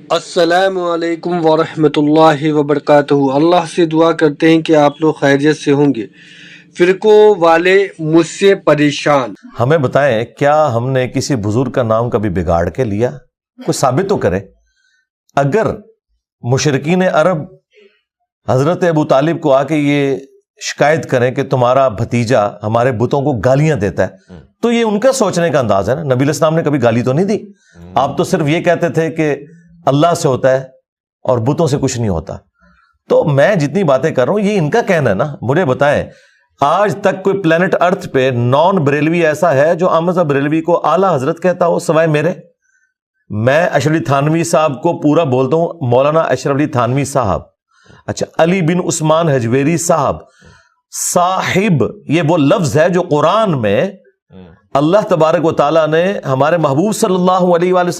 السلام علیکم ورحمۃ اللہ وبرکاتہ۔ اللہ سے دعا کرتے ہیں کہ آپ لوگ خیریت سے ہوں گے۔ فرقوں والے مجھ سے پریشان۔ ہمیں بتائیں، کیا ہم نے کسی بزرگ کا نام کبھی بگاڑ کے لیا؟ کوئی ثابت تو کرے۔ اگر مشرکین عرب حضرت ابو طالب کو آ کے یہ شکایت کریں کہ تمہارا بھتیجا ہمارے بتوں کو گالیاں دیتا ہے، تو یہ ان کا سوچنے کا انداز ہے نا۔ نبی علیہ السلام نے کبھی گالی تو نہیں دی۔ آپ تو صرف یہ کہتے تھے کہ اللہ سے ہوتا ہے اور بتوں سے کچھ نہیں ہوتا۔ تو میں جتنی باتیں کر رہا ہوں یہ ان کا کہنا ہے نا۔ مجھے بتائیں، آج تک کوئی پلانٹ ارتھ پہ نان بریلوی ایسا ہے جو احمد صاحب بریلوی کو اعلیٰ حضرت کہتا ہو سوائے میرے؟ میں اشرف علی تھانوی صاحب کو پورا بولتا ہوں مولانا اشرف علی تھانوی صاحب۔ اچھا، علی بن عثمان حجویری صاحب صاحب، یہ وہ لفظ ہے جو قرآن میں اللہ تبارک و تعالیٰ نے ہمارے محبوب صلی اللہ علیہ وآلہ وسلم